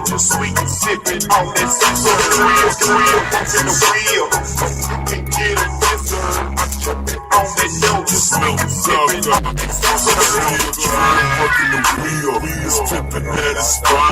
indulgent, sweet and sipping on that thrill, walking the wheel. You can get a dessert, I'm jumping on that indulgent, sweet and sipping on that thrill, working the wheel. It's tipping at its spine.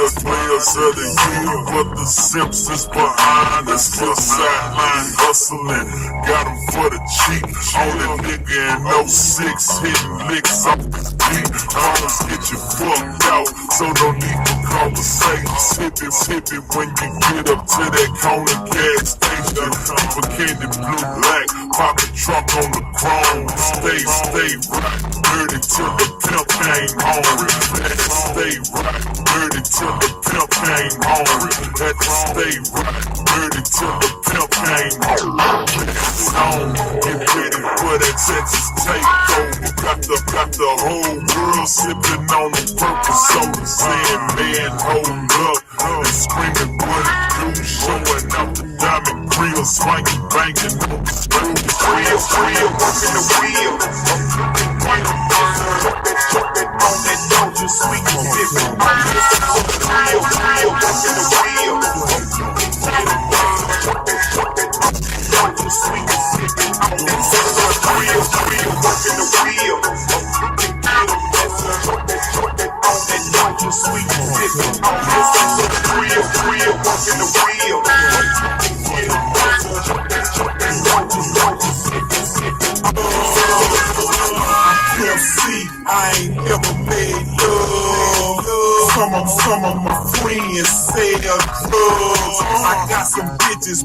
Players of the year, but the Simpsons behind us. Still sideline hustling, got them for the cheap. Only nigga in 06 hitting licks off his beat. Almost get you fucked out, so no need for conversation. Sip it when you get up to that corner gas station. Keep a candy blue black, pop a trunk on the chrome. Stay right, dirty till the pimp came hungry. Had to stay right, dirty till the pimp came hungry. Had to stay right, dirty till the pimp came hungry. Get ready for that Texas takeover. Got the whole world sipping on the purple soda, saying, man, hold up, and screaming what it do, showing out the diamond grill, swanking, banking on the screw. Thrill, walking the wheel. Jumping on that indulgent, sweet and sipping on that thrill, walking the wheel. Jumping, sweet and sipping on that thrill, walking the wheel. Jumping on that indulgent, sweet and sipping on that thrill, walking the wheel. I ain't never made love. Some of my friends sell drugs. I got some bitches.